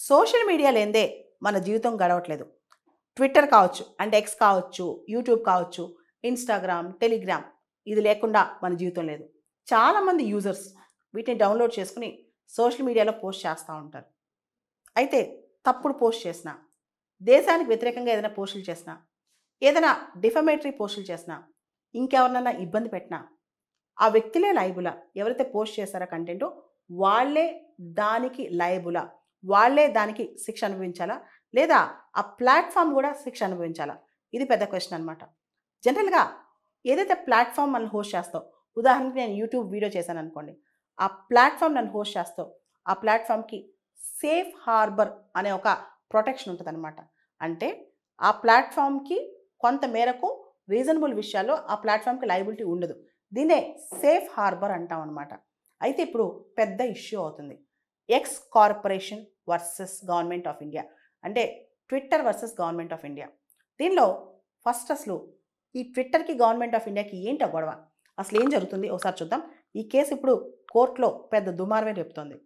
Social media లేనిదే మన జీవితం గడవట్లేదు. ట్విట్టర్ కావచ్చు, అంటే ఎక్స్ కావచ్చు, యూట్యూబ్ కావచ్చు, ఇన్‌స్టాగ్రామ్, టెలిగ్రామ్ ఇది లేకుండా మన జీవితం లేదు. చాలామంది యూజర్స్ వీటిని డౌన్‌లోడ్ చేసుకొని సోషల్ మీడియాలో పోస్ట్ చేస్తా ఉంటారు. అయితే తప్పుడు పోస్ట్ చేసినా, దేశానికి వ్యతిరేకంగా ఏదైనా పోస్టులు చేసినా, ఏదైనా డిఫమేటరీ పోస్టులు చేసినా, ఇంకెవరినైనా ఇబ్బంది పెట్టినా, ఆ వ్యక్తులే లయబులా? ఎవరైతే పోస్ట్ చేశారో కంటెంటు వాళ్ళే దానికి లయబులా? వాళ్ళే దానికి శిక్ష అనుభవించాలా? లేదా ఆ ప్లాట్‌ఫార్మ్ గూడా శిక్ష అనుభవించాలా? ఇది పెద్ద క్వెషన్ అనమాట. జనరల్‌గా ఏదైతే ప్లాట్‌ఫార్మ్ మనల్ని హోస్ట్ చేస్తావు, ఉదాహరణకి నేను యూట్యూబ్ వీడియో చేశాననుకోండి. ఆ ప్లాట్‌ఫార్మ్ నన్ను హోస్ట్ చేస్తావు. ఆ ప్లాట్‌ఫార్మ్‌కి సేఫ్ హార్బర్ అనే ఒక ప్రొటెక్షన్ ఉంటదనమాట. అంటే ఆ ప్లాట్‌ఫార్మ్‌కి కొంత మేరకు రీజనబుల్ విషయాల్లో ఆ ప్లాట్‌ఫార్మ్‌కి లయబిలిటీ ఉండదు. దీన్నే సేఫ్ హార్బర్ అంటామనమాట. అయితే ఇప్పుడు పెద్ద ఇష్యూ అవుతుంది. X Corporation versus Government of India. అంటే Twitter versus Government of India. దీనిలో ఫస్ట్ అసలు ఈ ట్విట్టర్‌కి, గవర్నమెంట్ ఆఫ్ ఇండియాకి ఏంటి ఆ గొడవ? అసలేం జరుగుతుంది? ఒకసారి చూద్దాం. ఈ కేసు ఇప్పుడు కోర్ట్‌లో పెద్ద దుమారమే రేపుతోంది.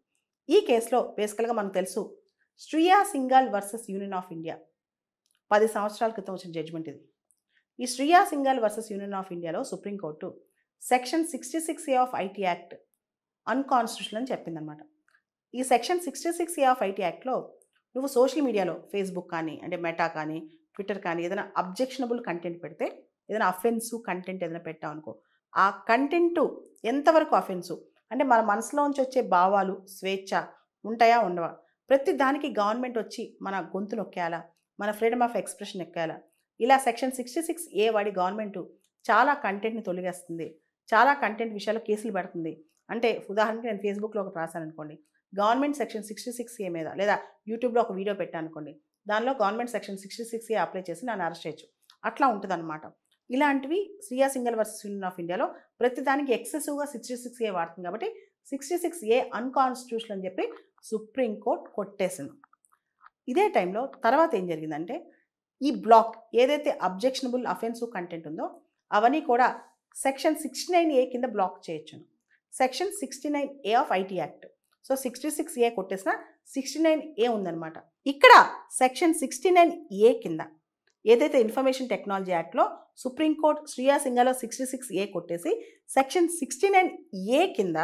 ఈ కేసులో బేసికల్‌గా మనకు తెలుసు. Shreya Singhal versus Union of India. 10 సంవత్సరాల క్రితం వచ్చిన జడ్జ్‌మెంట్ ఇది. ఈ Shreya Singhal versus Union of ఇండియాలో Supreme Court section 66 of IT Act unconstitutional అని చెప్పిందనమాట. ఈ సెక్షన్ 66 ఆఫ్ ఐటీ యాక్ట్‌లో నువ్వు సోషల్ మీడియాలో ఫేస్‌బుక్ కానీ, అంటే మెటా కానీ, ట్విట్టర్ కానీ ఏదైనా అబ్జెక్షనబుల్ కంటెంట్ పెడితే, ఏదైనా అఫెన్సివ్ కంటెంట్ ఏదైనా పెట్టావనుకో, ఆ కంటెంటు ఎంతవరకు అఫెన్సివ్? అంటే మన మనసులోంచి వచ్చే భావాలు, స్వేచ్ఛ ఉంటాయా? ఉండవా? ప్రతి దానికి గవర్నమెంట్ వచ్చి మన గొంతు నొక్కేయాలా? మన ఫ్రీడమ్ ఆఫ్ ఎక్స్‌ప్రెషన్ ఎక్కేయాలా? ఇలా సెక్షన్ 66 వాడి గవర్నమెంటు చాలా కంటెంట్‌ని తొలగేస్తుంది. చాలా కంటెంట్ విషయాల్లో కేసులు పెడుతుంది. అంటే ఉదాహరణకి నేను ఫేస్‌బుక్‌లో ఒకటి రాశాననుకోండి. గవర్నమెంట్ సెక్షన్ 66 మీద లేదా యూట్యూబ్‌లో ఒక వీడియో పెట్టాననుకోండి. దానిలో గవర్నమెంట్ సెక్షన్ 66 అప్లై చేసి నన్ను అరెస్ట్ చేయొచ్చు. అట్లా ఉంటదనమాట. ఇలాంటివి Shriya Singhal versus Union of ఇండియాలో ప్రతి దానికి ఎక్సెసివ్‌గా 66 వాడుతుంది కాబట్టి 66 అన్‌కాన్స్టిట్యూషనల్ అని చెప్పి సుప్రీం కోర్ట్ కొట్టేసింది. ఇదే టైంలో తర్వాత ఏం జరిగిందంటే, ఈ బ్లాక్ ఏదైతే అబ్జెక్షనబుల్ అఫెన్సివ్ కంటెంట్ ఉందో అవన్నీ కూడా సెక్షన్ 69 కింద బ్లాక్ చేయొచ్చును. Section 69 of IT Act. So 66 కొట్టేసిన 69 ఉందనమాట. ఇక్కడ సెక్షన్ 69 కింద ఏదైతే ఇన్ఫర్మేషన్ టెక్నాలజీ యాక్ట్‌లో సుప్రీం కోర్ట్ శ్రియా సింఘాలో 66 కొట్టేసి సెక్షన్ 69 కింద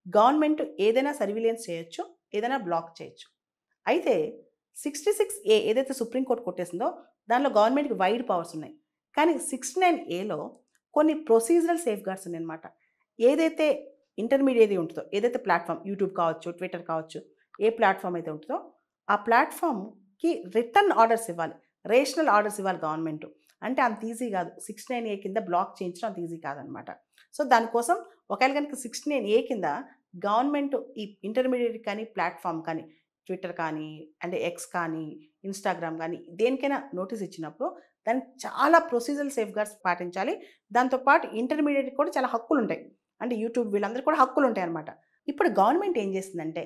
గవర్నమెంట్ ఏదైనా సర్విలియన్స్ చేయొచ్చు, ఏదైనా బ్లాక్ చేయొచ్చు. అయితే 66 ఏదైతే సుప్రీం కోర్ట్ కొట్టేసిందో దానిలో గవర్నమెంట్‌కి వైడ్ పవర్స్ ఉన్నాయి. కానీ 69 కొన్ని ప్రొసీజరల్ సేఫ్‌గార్డ్స్ ఉన్నాయన్నమాట. ఏదైతే ఇంటర్మీడియేట్ ఉంటుందో, ఏదైతే ప్లాట్‌ఫార్మ్ యూట్యూబ్ కావచ్చు, ట్విట్టర్ కావచ్చు, ఏ ప్లాట్‌ఫార్మ్ అయితే ఉంటుందో ఆ ప్లాట్‌ఫార్మ్‌కి రిటర్న్ ఆర్డర్స్ ఇవ్వాలి. రేషనల్ ఆర్డర్స్ ఇవ్వాలి గవర్నమెంట్. అంటే అంత ఈజీ కాదు. 69 కింద బ్లాక్ చేయించడం అంత ఈజీ కాదనమాట. సో దానికోసం ఒకవేళ గనుక 69 కింద గవర్నమెంట్ ఈ ఇంటర్మీడియేట్ కానీ, ప్లాట్‌ఫార్మ్ కానీ, ట్విట్టర్ కానీ, అంటే ఎక్స్ కానీ, ఇన్‌స్టాగ్రామ్ కానీ దేనికైనా నోటీస్ ఇచ్చినప్పుడు దానికి చాలా ప్రొసీజరల్ సేఫ్‌గార్డ్స్ పాటించాలి. దాంతో పాటు ఇంటర్మీడియేట్‌కి కూడా చాలా హక్కులుంటాయి. అంటే యూట్యూబ్ వీళ్ళందరికీ కూడా హక్కులుంటాయన్నమాట. ఇప్పుడు గవర్నమెంట్ ఏం చేసిందంటే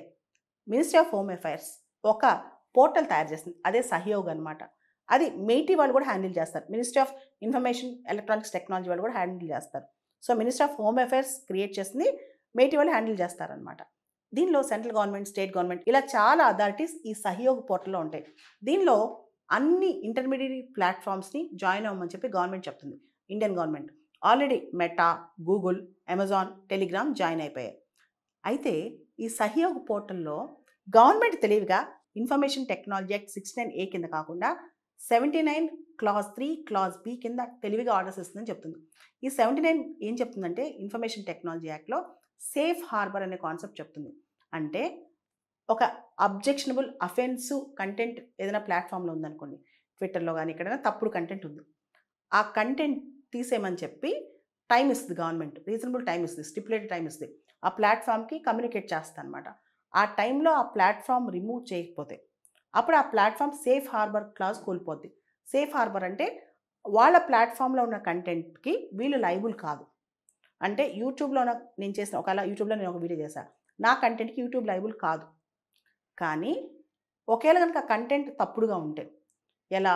మినిస్ట్రీ ఆఫ్ హోమ్ అఫైర్స్ ఒక పోర్టల్ తయారు చేసింది. అదే సహయోగ్ అనమాట. అది మెయిటీ వాళ్ళు కూడా హ్యాండిల్ చేస్తారు. Ministry of information electronics technology వాళ్ళు కూడా హ్యాండిల్ చేస్తారు. So ministry of home affairs create చేసింది. మెయిటీ వాళ్ళు హ్యాండిల్ చేస్తారనమాట. దీనిలో సెంట్రల్ గవర్నమెంట్, స్టేట్ గవర్నమెంట్ ఇలా చాలా అథారిటీస్ ఈ సహయోగ్ పోర్టల్‌లో ఉంటాయి. దీనిలో అన్ని ఇంటర్మీడియేట్ ప్లాట్‌ఫార్మ్స్‌ని జాయిన్ అవ్వమని చెప్పి గవర్నమెంట్ చెప్తుంది. Indian government. Already meta, Google, Amazon, Telegram join అయిపోయాయి. అయితే ఈ సహయోగ్ పోర్టల్‌లో గవర్నమెంట్ తెలివిగా ఇన్ఫర్మేషన్ టెక్నాలజీ యాక్ట్ 69 కింద కాకుండా 79 క్లాజ్ 3 క్లాజ్ బి కింద తెలివిగా ఆర్డర్స్ ఇస్తుందని చెప్తుంది. ఈ 79 ఏం చెప్తుందంటే ఇన్ఫర్మేషన్ టెక్నాలజీ యాక్ట్‌లో సేఫ్ హార్బర్ అనే కాన్సెప్ట్ చెప్తుంది. అంటే ఒక అబ్జెక్షనబుల్ అఫెన్సివ్ కంటెంట్ ఏదైనా ప్లాట్‌ఫామ్‌లో ఉందనుకోండి. ట్విట్టర్‌లో గాని ఎక్కడైనా తప్పుడు కంటెంట్ ఉంది. ఆ కంటెంట్ తీసేయమని చెప్పి టైమ్ ఇస్తది గవర్నమెంట్. రీజనబుల్ టైమ్ ఇస్తది. స్టిప్యులేటెడ్ టైమ్ ఇస్తది. ఆ ప్లాట్‌ఫామ్‌కి కమ్యూనికేట్ చేస్తదనమాట. ఆ టైంలో ఆ ప్లాట్‌ఫామ్ రిమూవ్ చేయకపోతే, అప్పుడు ఆ ప్లాట్‌ఫామ్ సేఫ్ హార్బర్ క్లాజ్ కోల్పోద్ది. సేఫ్ హార్బర్ అంటే వాళ్ళ ప్లాట్‌ఫామ్‌లో ఉన్న కంటెంట్‌కి వీళ్ళు లయబుల్ కాదు. అంటే నేను చేసిన ఒకవేళ యూట్యూబ్‌లో నేను ఒక వీడియో చేశా. నా కంటెంట్‌కి యూట్యూబ్ లయబుల్ కాదు. కానీ ఒకేళ గనుక కంటెంట్ తప్పుడుగా ఉంటే, ఎలా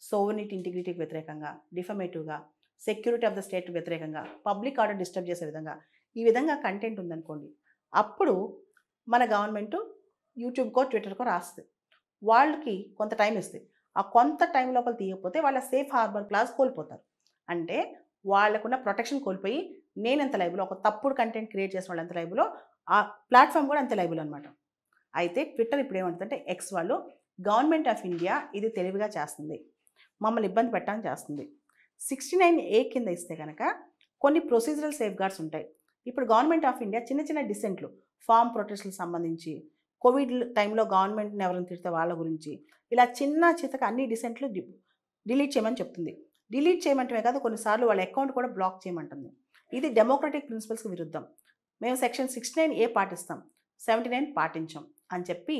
సోవెర్నిటీ ఇంటిగ్రిటీకి వ్యతిరేకంగా, డిఫమేటివ్‌గా, సెక్యూరిటీ ఆఫ్ ద స్టేట్ వ్యతిరేకంగా, పబ్లిక్ ఆర్డర్ డిస్టర్బ్ చేసే విధంగా, ఈ విధంగా కంటెంట్ ఉందనుకోండి. అప్పుడు మన గవర్నమెంటు యూట్యూబ్‌కో, ట్విట్టర్‌కో రాస్తది. వాళ్ళకి కొంత టైం ఇస్తుంది. ఆ కొంత టైం లోపల తీయకపోతే వాళ్ళ సేఫ్ హార్బర్ క్లాస్ కోల్పోతారు. అంటే వాళ్ళకున్న ప్రొటెక్షన్ కోల్పోయి నేనెంత లైబులో, ఒక తప్పుడు కంటెంట్ క్రియేట్ చేసిన వాళ్ళు ఎంత లైబులో, ఆ ప్లాట్‌ఫార్మ్ కూడా అంతే లైబుల్ అనమాట. అయితే ట్విట్టర్ ఇప్పుడు ఏమంటుందంటే ఎక్స్ వాళ్ళు గవర్నమెంట్ ఆఫ్ ఇండియా ఇది తెలివిగా చేస్తుంది. మమ్మల్ని ఇబ్బంది పెట్టడానికి చేస్తుంది. 69A కింద ఇస్తే గనక కొన్ని ప్రొసీజరల్ సేఫ్‌గార్డ్స్ ఉంటాయి. ఇప్పుడు గవర్నమెంట్ ఆఫ్ ఇండియా చిన్న చిన్న డిసెంట్లు, ఫార్మ్ ప్రొటెస్ట్‌లకు సంబంధించి, కోవిడ్ టైంలో గవర్నమెంట్‌ని ఎవరైనా తిడితే వాళ్ళ గురించి, ఇలా చిన్న చితక అన్ని డిసెంట్లు డిలీట్ చేయమని చెప్తుంది. డిలీట్ చేయమంటమే కాదు కొన్నిసార్లు వాళ్ళ అకౌంట్ కూడా బ్లాక్ చేయమంటుంది. ఇది డెమోక్రటిక్ ప్రిన్సిపల్స్‌కి విరుద్ధం. మేము సెక్షన్ 69A పాటిస్తాం. 79 పాటించం అని చెప్పి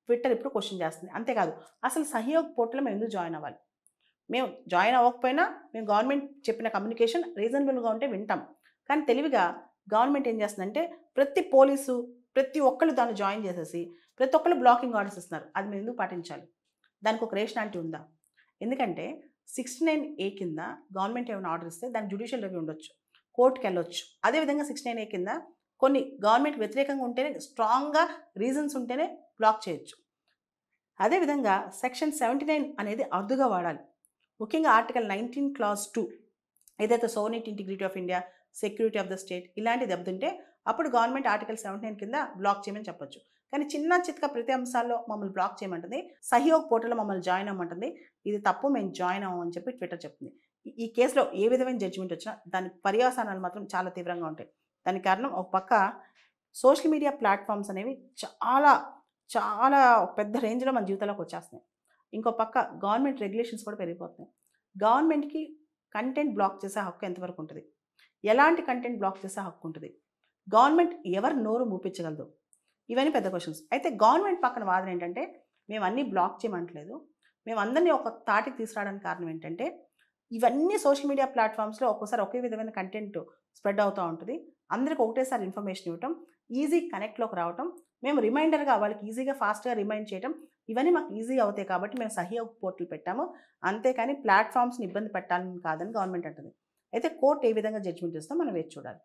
ట్విట్టర్ ఇప్పుడు క్వెషన్ చేస్తుంది. అంతేకాదు అసలు సహయోగ్ పోర్టల్‌లో మేము ఎందుకు జాయిన్ అవ్వాలి? మేము జాయిన్ అవ్వకపోయినా మేము గవర్నమెంట్ చెప్పిన కమ్యూనికేషన్ రీజనబుల్‌గా ఉంటే వింటాం. కానీ తెలివిగా గవర్నమెంట్ ఏం చేస్తుందంటే ప్రతి పోలీసు, ప్రతి ఒక్కళ్ళు దాన్ని జాయిన్ చేసేసి ప్రతి ఒక్కళ్ళు బ్లాకింగ్ ఆర్డర్స్ ఇస్తున్నారు. అది మేము ఎందుకు పాటించాలి? దానికి ఒక రేషనాలిటీ ఉందా? ఎందుకంటే 69A కింద గవర్నమెంట్ ఏమైనా ఆర్డర్ ఇస్తే దానికి జ్యుడిషియల్ రివ్యూ ఉండొచ్చు. కోర్టుకెళ్ళొచ్చు. అదేవిధంగా 69A కింద కొన్ని గవర్నమెంట్ వ్యతిరేకంగా ఉంటేనే స్ట్రాంగ్‌గా రీజన్స్ ఉంటేనే బ్లాక్ చేయొచ్చు. అదేవిధంగా సెక్షన్ 79 అనేది అరుదుగా వాడాలి. ముఖ్యంగా ఆర్టికల్ 19 క్లాజ్ 2 ఏదైతే sovereignty integrity of India, security of the state ఇలాంటివి దెబ్బతింటే అప్పుడు గవర్నమెంట్ ఆర్టికల్ 79 కింద బ్లాక్ చేయమని చెప్పొచ్చు. కానీ చిన్న చితక ప్రతి అంశాల్లో మమ్మల్ని బ్లాక్ చేయమంటుంది. సహయోగ్ పోర్టల్‌లో మమ్మల్ని జాయిన్ అవ్వమంటుంది. ఇది తప్పు, మేము జాయిన్ అవ్వం అని చెప్పి ట్విట్టర్ చెప్తుంది. ఈ కేసులో ఏ విధమైన జడ్జిమెంట్ వచ్చినా దాని పర్యవసానాలు మాత్రం చాలా తీవ్రంగా ఉంటాయి. దానికి కారణం ఒక పక్క సోషల్ మీడియా ప్లాట్‌ఫార్మ్స్ అనేవి చాలా, చాలా పెద్ద రేంజ్‌లో మన జీవితంలోకి వచ్చేస్తున్నాయి. ఇంకో పక్క గవర్నమెంట్ రెగ్యులేషన్స్ కూడా పెరిగిపోతున్నాయి. గవర్నమెంట్‌కి కంటెంట్ బ్లాక్ చేసే హక్కు ఎంతవరకు ఉంటది? ఎలాంటి కంటెంట్ బ్లాక్ చేసే హక్కు ఉంటది? గవర్నమెంట్ ఎవరి నోరు మూపించగలదు? ఇవన్నీ పెద్ద క్వెషన్స్. అయితే గవర్నమెంట్ పక్కన వాదన ఏంటంటే, మేము అన్నీ బ్లాక్ చేయమంటలేదు. మేము అందరిని ఒక తాటికి తీసుకురావడానికి కారణం ఏంటంటే, ఇవన్నీ సోషల్ మీడియా ప్లాట్‌ఫార్మ్స్‌లో ఒక్కోసారి ఒకే విధమైన కంటెంట్ స్ప్రెడ్ అవుతా ఉంటది. అందరికి ఒకటేసారి ఇన్ఫర్మేషన్ ఇవ్వటం, ఈజీ కనెక్ట్‌లోకి రావటం, మేము రిమైండర్‌గా వాళ్ళకి ఈజీగా ఫాస్ట్‌గా రిమైండ్ చేయటం, ఇవన్నీ మాకు ఈజీ అవుతాయి కాబట్టి మేము సహయోగ్ పోర్టల్ పెట్టాము. అంతేకాని ప్లాట్‌ఫార్మ్స్‌ని ఇబ్బంది పెట్టాలని కాదని గవర్నమెంట్ అంటుంది. అయితే కోర్ట్ ఏ విధంగా జడ్జిమెంట్ ఇస్తుందో మనం వేచి చూడాలి.